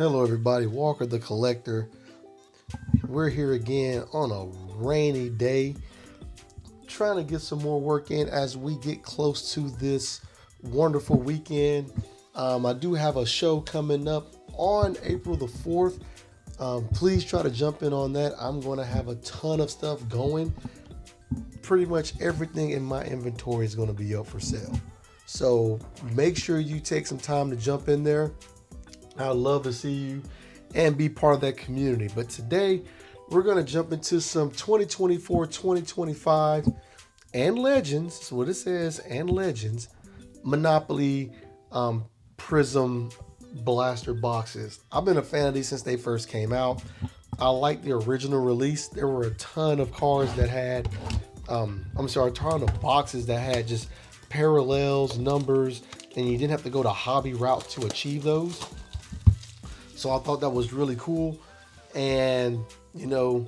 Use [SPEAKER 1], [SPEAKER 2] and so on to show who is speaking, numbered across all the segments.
[SPEAKER 1] Hello everybody, Walker the Collector. We're here again on a rainy day, trying to get some more work in as we get close to this wonderful weekend. I do have a show coming up on April the 4th. Please try to jump in on that. I'm going to have a ton of stuff going. Pretty much everything in my inventory is going to be up for sale. So make sure you take some time to jump in there. I'd love to see you and be part of that community. But today we're going to jump into some 2024, 2025 and Legends. That's what it says, and Legends Monopoly Prism Blaster boxes. I've been a fan of these since they first came out. I like the original release. There were a ton of cards that had, a ton of boxes that had just parallels, numbers, and you didn't have to go the hobby route to achieve those. So I thought that was really cool. And, you know,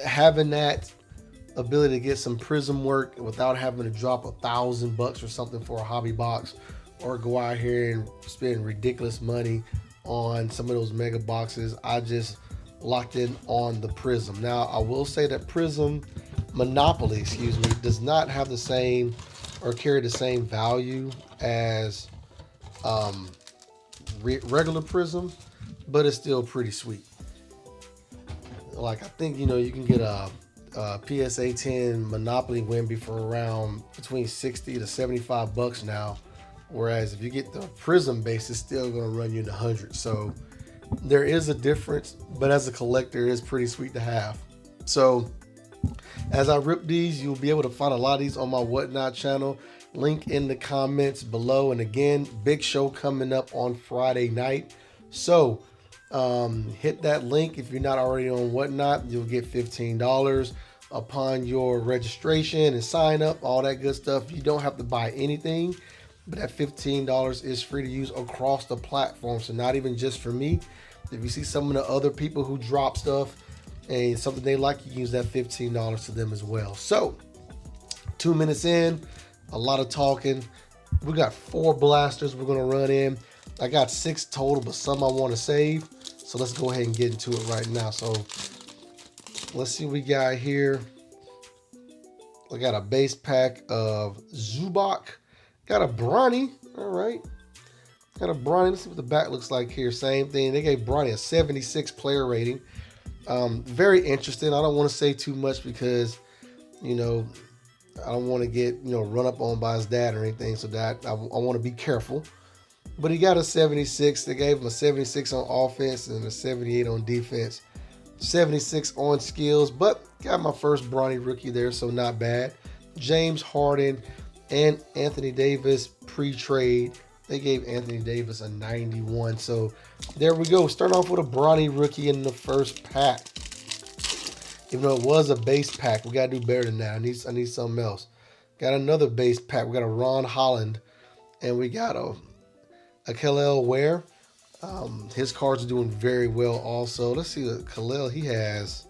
[SPEAKER 1] having that ability to get some prism work without having to drop $1,000 or something for a hobby box, or go out here and spend ridiculous money on some of those mega boxes, I just locked in on the prism. Now, I will say that Prism Monopoly, does not have the same or carry the same value as regular Prism, but it's still pretty sweet. Like, I think, you know, you can get a PSA 10 Monopoly Wemby for around between 60 to 75 bucks now, whereas if you get the Prism base, it's still going to run you in the hundreds. So there is a difference, but as a collector, it's pretty sweet to have. So as I rip these, you'll be able to find a lot of these on my Whatnot channel. Link in the comments below. And again, big show coming up on Friday night. So hit that link. If you're not already on Whatnot, you'll get $15 upon your registration and sign up, all that good stuff. You don't have to buy anything, but that $15 is free to use across the platform. So not even just for me. If you see some of the other people who drop stuff and something they like, you can use that $15 to them as well. So 2 minutes in, a lot of talking. We got 4 blasters we're going to run in. I got 6 total, but some I want to save. So let's go ahead and get into it right now. So let's see what we got here. We got a base pack of Zubac. Got a Bronny. All right. Got a Bronny. Let's see what the back looks like here. Same thing. They gave Bronny a 76 player rating. Very interesting. I don't want to say too much because, you know, I don't want to get, you know, run up on by his dad or anything. So that I want to be careful. But he got a 76. They gave him a 76 on offense and a 78 on defense. 76 on skills, but got my first Bronny rookie there, so not bad. James Harden and Anthony Davis pre-trade. They gave Anthony Davis a 91. So there we go. Start off with a Bronny rookie in the first pack. Even though it was a base pack, we got to do better than that. I need something else. Got another base pack. We got a Ron Holland, and we got a Kel'el Ware. His cards are doing very well also. Let's see what Kel'el he has.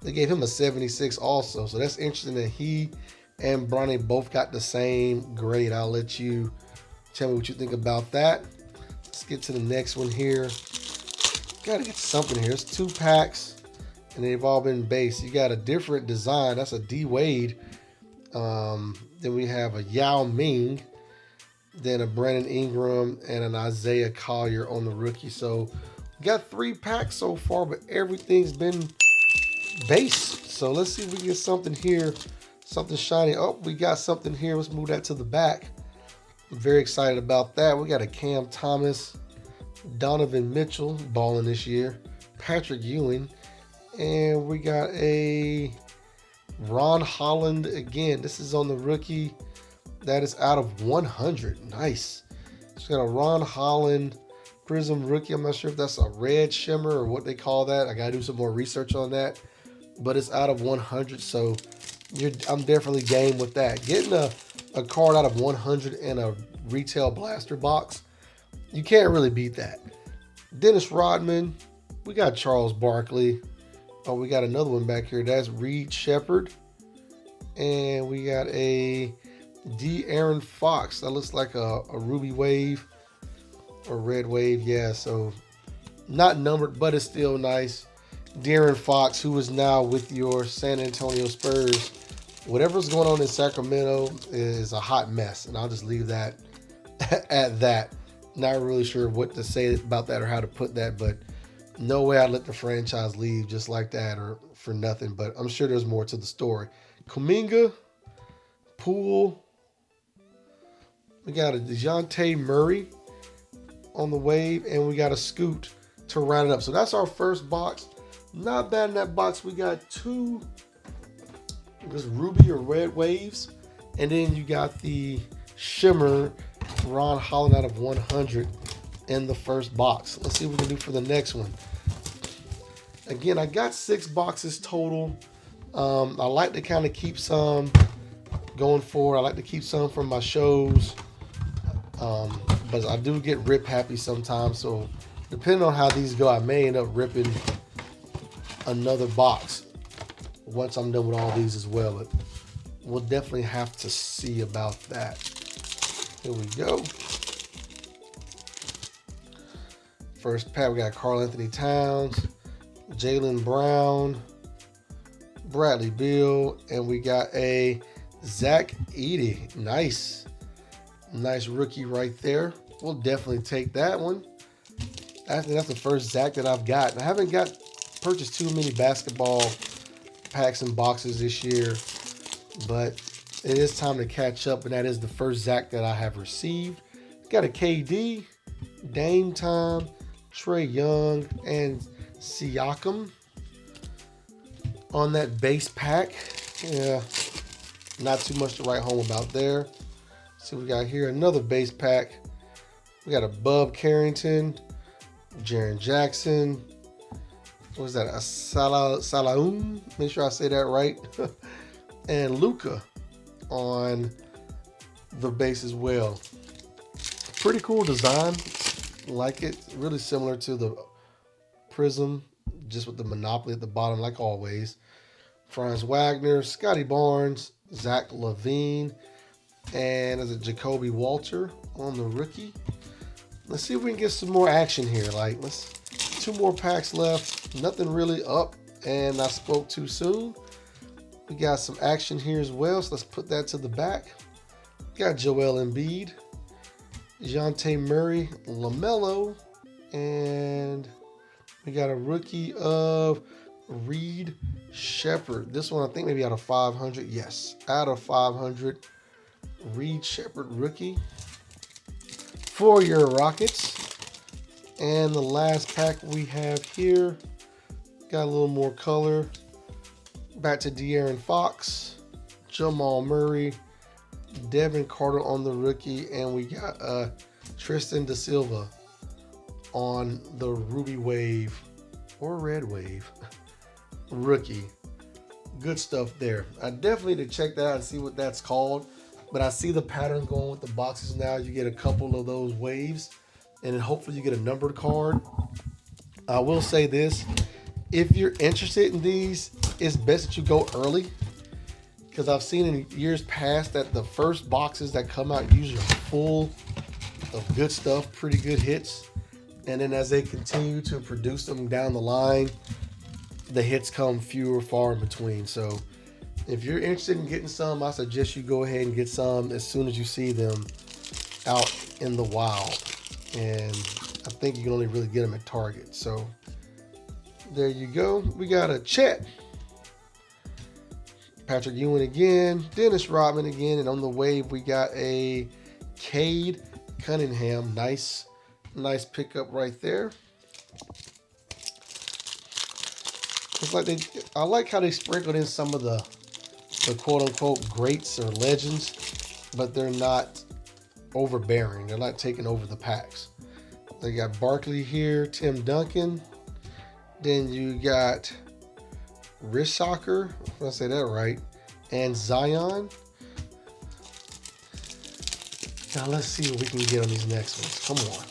[SPEAKER 1] They gave him a 76 also. So that's interesting that he and Bronny both got the same grade. I'll let you tell me what you think about that. Let's get to the next one here. Got to get something here. It's 2 packs, and they've all been base. You got a different design. That's a D Wade. Then we have a Yao Ming. Then a Brandon Ingram and an Isaiah Collier on the rookie. So we got 3 packs so far, but everything's been base. So let's see if we get something here, something shiny. Oh, we got something here. Let's move that to the back. I'm very excited about that. We got a Cam Thomas, Donovan Mitchell balling this year, Patrick Ewing, and we got a Ron Holland again. This is on the rookie. That is out of 100. Nice. Just got a Ron Holland Prism rookie. I'm not sure if that's a red shimmer or what they call that. I got to do some more research on that. But it's out of 100, so I'm definitely game with that. Getting a card out of 100 in a retail blaster box, you can't really beat that. Dennis Rodman. We got Charles Barkley. Oh, we got another one back here. That's Reed Shepherd. And we got a De'Aaron Fox. That looks like a ruby wave or red wave. Yeah, so Not numbered, but it's still nice. De'Aaron Fox, who is now with your San Antonio Spurs. Whatever's going on in Sacramento is a hot mess, and I'll just leave that at that. Not really sure what to say about that or how to put that, but no way I'd let the franchise leave just like that or for nothing, but I'm sure there's more to the story. Kuminga, Poole, we got a DeJounte Murray on the wave, and we got a Scoot to round it up. So that's our first box. Not bad in that box. We got 2 just ruby or red waves, and then you got the shimmer Ron Holland out of 100 in the first box. Let's see what we can do for the next one. Again, I got 6 boxes total. I like to kind of keep some going forward. I like to keep some from my shows, but I do get rip happy sometimes. So depending on how these go, I may end up ripping another box once I'm done with all these as well. But we'll definitely have to see about that. Here we go. First pack, we got Karl Anthony Towns, Jaylen Brown, Bradley Beal, and we got a Zach Edey. Nice rookie right there. We'll definitely take that one. I think that's the first Zach that I've got. I haven't purchased too many basketball packs and boxes this year, but it is time to catch up, and that is the first Zach that I have received. Got a KD, Dame Time, Trae Young, and Siakam on that base pack. Yeah, not too much to write home about there. So we got here another base pack. We got a Bub Carrington, Jaren Jackson. What was that? A Salaum? Make sure I say that right. And Luka on the base as well. Pretty cool design. Like it. Really similar to the Prism, just with the Monopoly at the bottom, like always. Franz Wagner, Scotty Barnes, Zach LaVine, and is it Jacoby Walter on the rookie? Let's see if we can get some more action here. Like, 2 more packs left. Nothing really up, and I spoke too soon. We got some action here as well, so let's put that to the back. Got Joel Embiid, DeJounte Murray, LaMelo, and we got a rookie of Reed Shepherd. This one I think maybe out of 500. Yes, out of 500. Reed Shepherd rookie for your Rockets. And the last pack we have here, got a little more color. Back to De'Aaron Fox, Jamal Murray, Devin Carter on the rookie, and we got Tristan Da Silva on the Ruby Wave or Red Wave rookie. Good stuff there. I definitely need to check that out and see what that's called. But I see the pattern going with the boxes now. You get a couple of those waves, and then hopefully you get a numbered card. I will say this. If you're interested in these, it's best that you go early, because I've seen in years past that the first boxes that come out usually are full of good stuff, pretty good hits. And then as they continue to produce them down the line, the hits come fewer, far in between. So if you're interested in getting some, I suggest you go ahead and get some as soon as you see them out in the wild. And I think you can only really get them at Target. So there you go. We got a Chet, Patrick Ewing again, Dennis Rodman again, and on the wave we got a Cade Cunningham. Nice pickup right there. It's like I like how they sprinkled in some of the quote unquote greats or legends, but they're not overbearing. They're not taking over the packs. They got Barkley here, Tim Duncan. Then you got Rishaker, if I say that right, and Zion. Now let's see what we can get on these next ones. Come on.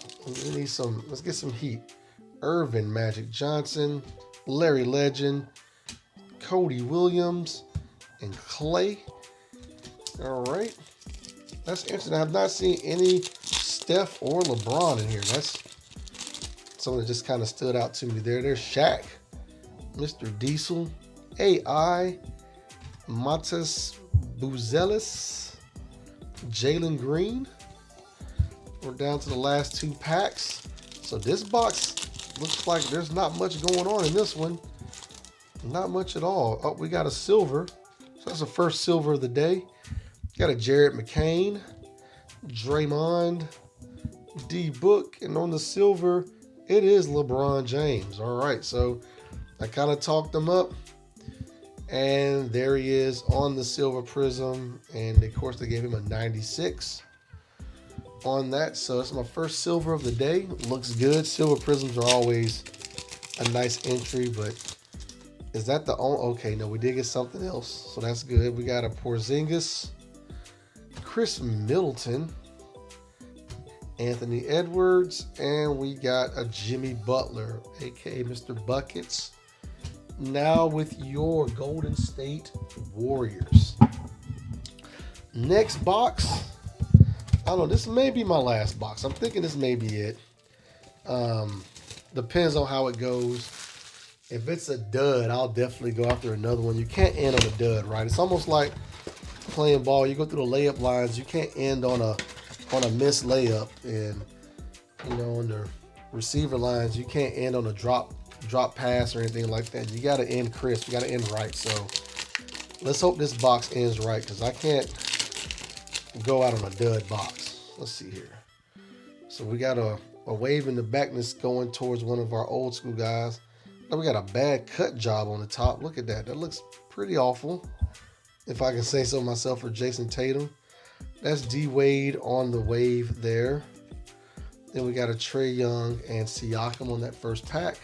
[SPEAKER 1] We need some, let's get some heat. Irvin Magic Johnson, Larry Legend, Cody Williams, and Clay. All right. That's interesting. I have not seen any Steph or LeBron in here. That's Someone that just kind of stood out to me there. There's Shaq, Mr. Diesel, AI, Matas Buzelis, Jalen Green. We're down to the last 2 packs. So this box looks like there's not much going on in this one. Not much at all. Oh, we got a silver. So that's the first silver of the day. Got a Jared McCain, Draymond, D Book, and on the silver, it is LeBron James. All right, so I kind of talked him up, and there he is on the silver prism, and of course they gave him a 96 on that. So it's my first silver of the day. Looks good. Silver prisms are always a nice entry, but is that the only? Okay, no, we did get something else, so that's good. We got a Porzingis, Chris Middleton, Anthony Edwards, and we got a Jimmy Butler, aka Mr. Buckets. Now with your Golden State Warriors. Next box. I don't know, this may be my last box. I'm thinking this may be it. Depends on how it goes. If it's a dud, I'll definitely go after another one. You can't end on a dud, right? It's almost like playing ball. You go through the layup lines. You can't end on a missed layup, and on the receiver lines, you can't end on a drop pass or anything like that. You got to end crisp. You got to end right. So let's hope this box ends right, because I can't go out on a dud box. Let's see here. So we got a wave in the back that's going towards one of our old school guys. Now we got a bad cut job on the top. Look at that. That looks pretty awful, if I can say so myself, for Jason Tatum. That's D Wade on the wave there. Then we got a Trae Young and Siakam on that first pack.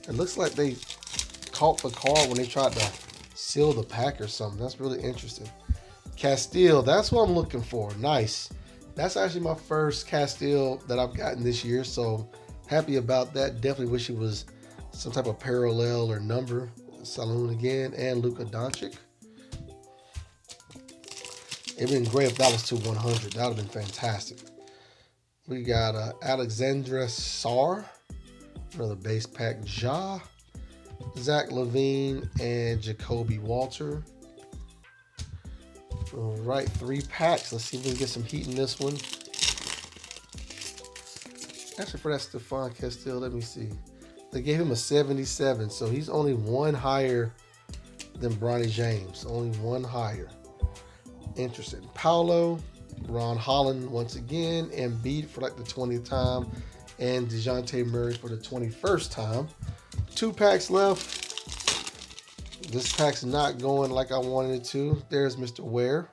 [SPEAKER 1] It looks like they caught the card when they tried to seal the pack or something. That's really interesting. Castile, that's what I'm looking for. Nice. That's actually my first Castile that I've gotten this year, so happy about that. Definitely wish it was some type of parallel or number. Saloon again, and Luka Doncic. It'd been great if that was to 100. That would have been fantastic. We got Alexandra Sarr, another base pack. Ja, Zach LaVine, and Jacoby Walter. All right, 3 packs. Let's see if we can get some heat in this one. Actually, for that Stephon Castile, let me see. They gave him a 77, so he's only 1 higher than Bronny James. Only 1 higher. Interesting. Paolo, Ron Holland once again, Embiid for like the 20th time, and DeJounte Murray for the 21st time. 2 packs left. This pack's not going like I wanted it to. There's Mr. Ware,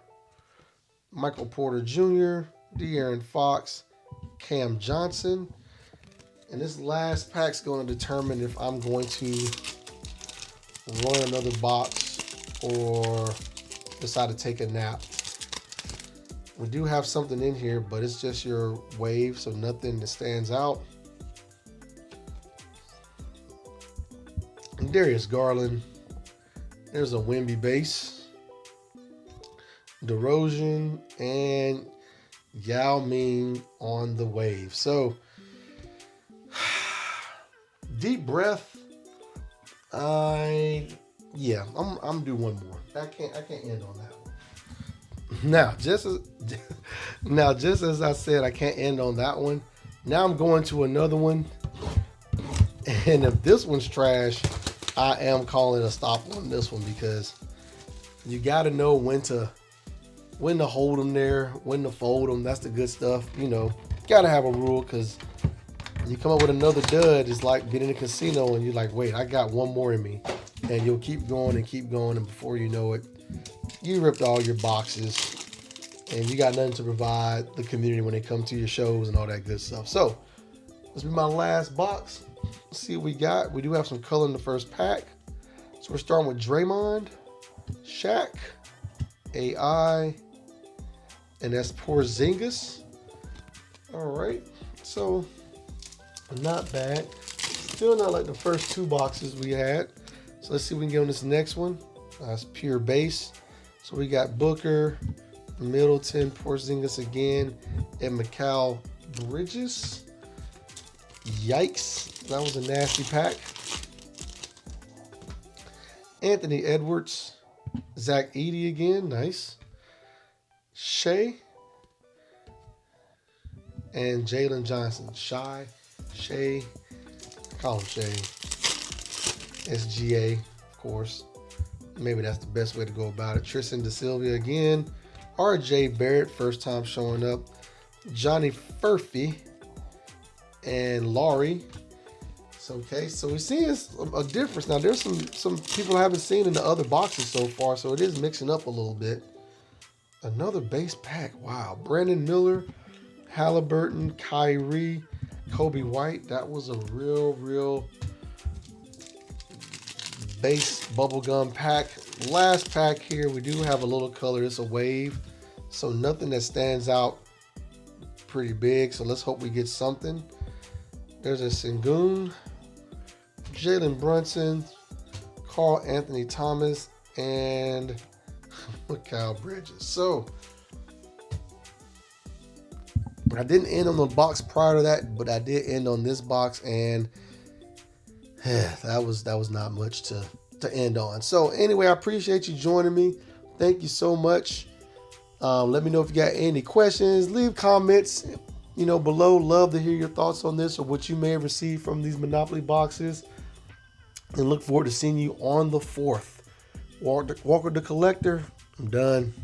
[SPEAKER 1] Michael Porter Jr., De'Aaron Fox, Cam Johnson. And this last pack's going to determine if I'm going to run another box or decide to take a nap. We do have something in here, but it's just your wave, so nothing that stands out. And Darius Garland. There's a Wemby base. DeRozan and Yao Ming on the wave. So deep breath. I'm do one more. I can't end on that one. Now, just as I said, I can't end on that one. Now I'm going to another one. And if this one's trash, I am calling a stop on this one, because you got to know when to hold them there, when to fold them. That's the good stuff. Got to have a rule, because you come up with another dud, it's like being in a casino and you're like, wait, I got one more in me. And you'll keep going, and before you know it, you ripped all your boxes and you got nothing to provide the community when they come to your shows and all that good stuff. So this will be my last box. Let's see what we got. We do have some color in the first pack. So we're starting with Draymond, Shaq, AI, and that's Porzingis. All right, so not bad. Still not like the first 2 boxes we had. So let's see if we can get on this next one. That's pure base. So we got Booker, Middleton, Porzingis again, and Mikal Bridges. Yikes. That was a nasty pack. Anthony Edwards. Zach Edey again. Nice. Shea. And Jalen Johnson. Shea. Call him Shea. SGA, of course. Maybe that's the best way to go about it. Tristan DeSilva again. RJ Barrett, first time showing up. Johnny Furphy. And Laurie. So, okay, so we're seeing a difference. Now, there's some people I haven't seen in the other boxes so far, so it is mixing up a little bit. Another base pack. Wow. Brandon Miller, Halliburton, Kyrie, Kobe White. That was a real base bubblegum pack. Last pack here, we do have a little color. It's a wave. So nothing that stands out pretty big. So let's hope we get something. There's a Sengun, Jalen Brunson, Carl Anthony Thomas, and Mikal Bridges. So I didn't end on the box prior to that, but I did end on this box, and that was not much to end on. So anyway, I appreciate you joining me. Thank you so much. Let me know if you got any questions. Leave comments, below. Love to hear your thoughts on this or what you may have received from these Monopoly boxes. And look forward to seeing you on the 4th. Walker the Collector, I'm done.